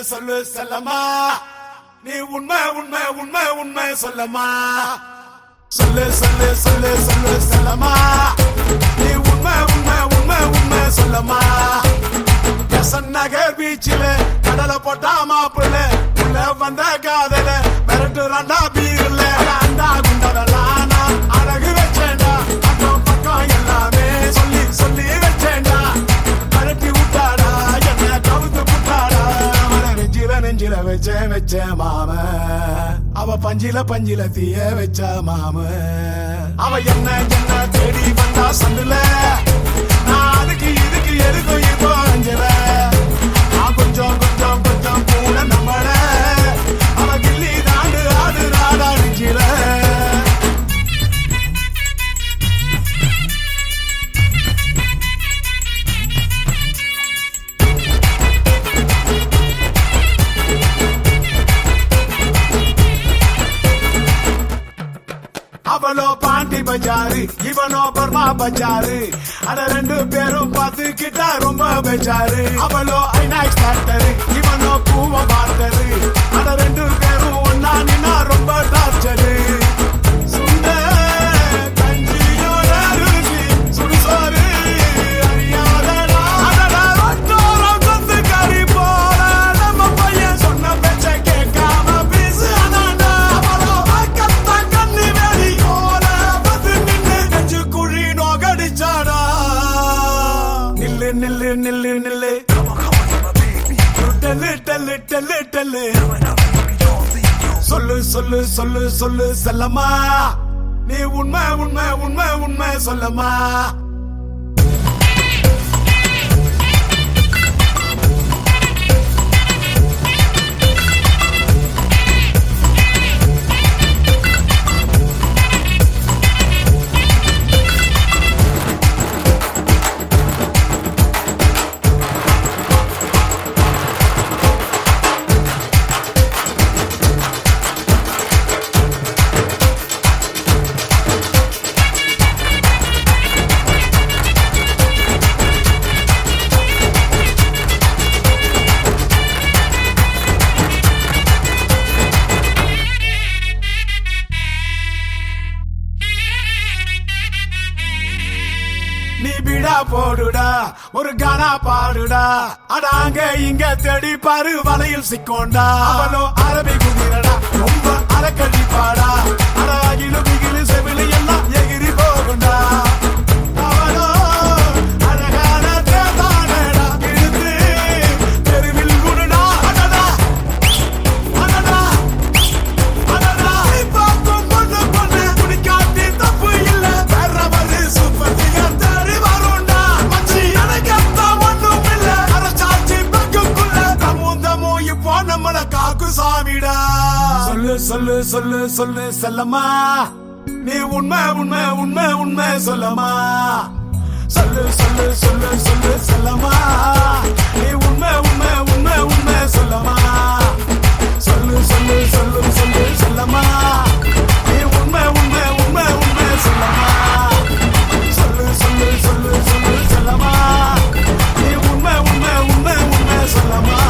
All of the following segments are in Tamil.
சொல்லு செல்லம்மா நீ உண்மை உண்மை உண்மை உண்மை சொல்லம்மா சொல்லு சொல்லு சொல்லு சொல்லு செல்லம்மா நீ உண்மை உண்மை உண்மை உண்மை சொல்லம்மா பெசன் நகர் பீச்சில் கடலை போட்டா மாப்பிள்ள உள்ள வந்த காதல மிரட்டுறாண்டா பீர்ல அண்டா குண்டதெல்லாம் அழகு வச்சேண்டா அக்கம் பக்கம் எல்லாமே சொல்லி சொல்லி வச்சேண்டா மிரட்டி விட்டாடா என்ன கவுத்து விட்டாடா நெஞ்சில வச்ச மாம அவ பஞ்சில தீய வச்ச மாம அவ என்ன என்ன தேடி வந்தா சந்துல நான் அதுக்கு இதுக்கு எதுக்கும் இப்போ அஞ்சல நான் கொஞ்சம் கொஞ்சம் கொஞ்சம் கூட நம்மள அவ கிள்ளி தாண்டு ஆடு ராடா நெஞ்சில அவளோ பாண்டி பஜாரு இவனோ பர்மா பஜாரு அட ரெண்டு பேரும் பார்த்துக்கிட்டா ரொம்ப பஜாரு அவளோ ஐநாக்ஸ் டாக்டரு இவனோ பூவ மாட்டரு அட ரெண்டு பேரும் ஒன்னா நின்னா ரொம்ப டார்ச்சரு சுண்ட கஞ்சியோட ருசி சுடுசோறு அறியாதடா அடடா ரொட்டோரம் கொத்து கறி போல நம்ம பையன் சொன்ன பேச்ச கேட்காம பேசு அதாண்டா அவளோ வாக்கத்தான் கண்ணு வேடி போல வந்து நின்னு நெஞ்சு குழி நோகடிச்சாடா நில்லு நில்லு நில்லு நில்லு டெல்லு டெல்லு டெல்லு டெல்லு சொல்லு சொல்லு சொல்லு சொல்லு செல்லம்மா நீ உண்மை உண்மை உண்மை உண்மை சொல்லம்மா நீ பிடா போடுடா ஒரு கானா பாடுடா அடாங்க இங்க தேடி பாரு வலையில் சிக்கோண்டா அவனோ அரபி குதிரடா ரொம்ப அறக்கடி பாடா அடாகிலு பிகிலு செவிலு எல்லாம் எகிரி போகுண்டா அவனோ அழகான தேதானடா இழுத்து தெருவில் குடுடா அடடா அடடா அடடா பார்க்கும் பொண்ணு பொண்ணு துணிக்காட்டி தப்பு இல்ல வேறவது சூப்பர் சொல்லு சொல்லு சொல்லு சொல்லு செல்லம்மா நீ உண்மை உண்மை உண்மை உண்மை சொல்லம்மா சொல்லு சொல்லு சொல்லு சொல்லு செல்லம்மா நீ உண்மை உண்மை உண்மை உண்மை சொல்லம்மா சொல்லு சொல்லு சொல்லு சொல்லு செல்லம்மா நீ உண்மை உண்மை உண்மை உண்மை சொல்லம்மா சொல்லு சொல்லு சொல்லு சொல்லு செல்லம்மா நீ உண்மை உண்மை உண்மை உண்மை சொல்லம்மா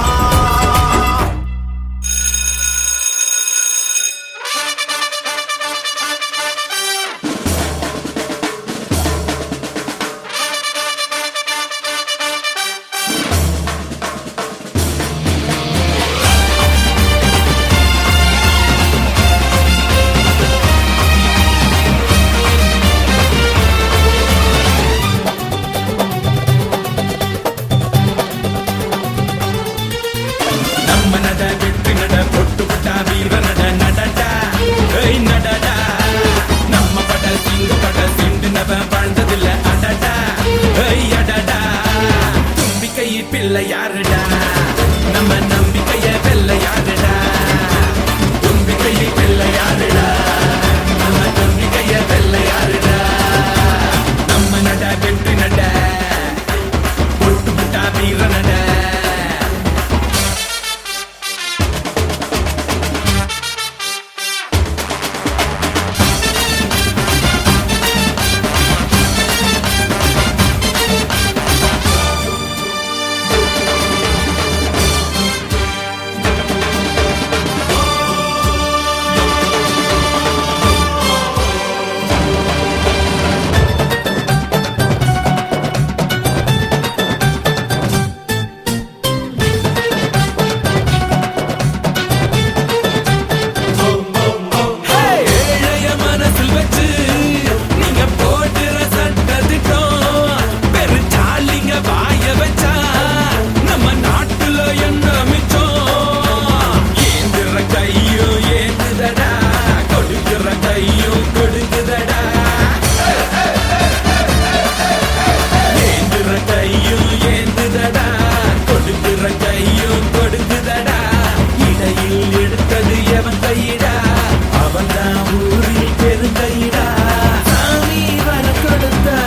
கையும் கொடுக்குதடா ஏந்துற கையும் ஏந்துதடா கொடுக்குற கையும் கொடுக்குதடா இடையில் எடுத்தது எவன் கையிடா அவன்தான் ஊரில் பெருங்கையிடா சாமி வர கொடுத்தா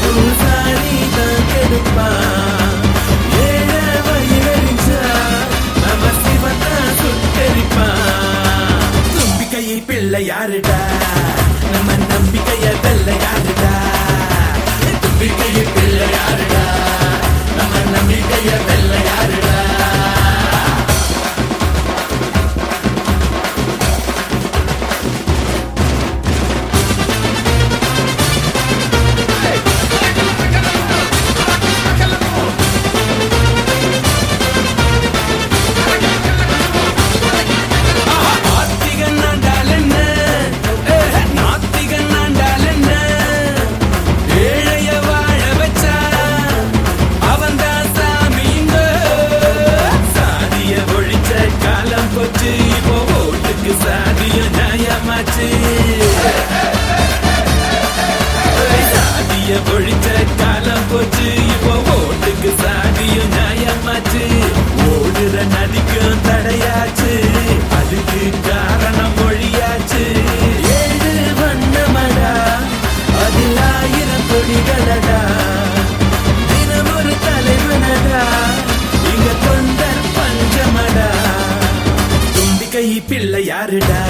பூசாரி தான் கெடுப்பான் ஏழ வயிறறிஞ்சா நம்ம சிவத்தான் சுட்டெரிப்பான் தும்பிக்கையை பிள்ளை யாருடா நம்ம நம்பிக்கைய வெல்ல யாருடா தும்பிக்கையை பிள்ளை யாருடா நம்ம நம்பிக்கைய வெல்ல யாருடா சாதிய ஒழிச்ச காலம் போச்சு இப்போ ஓட்டுக்கு சாதியும் நியாயமாச்சு ஓடுற நதிக்கும் தடையாச்சு அதுக்கு காரணம் மொழியாச்சு ஏழு வண்ணமடா அதில் 1000 கொடிகளடா தினம் ஒரு தலைவனடா இங்க தொண்டர் பஞ்சமடா தும்பிக்கை பிள்ளை யாருடா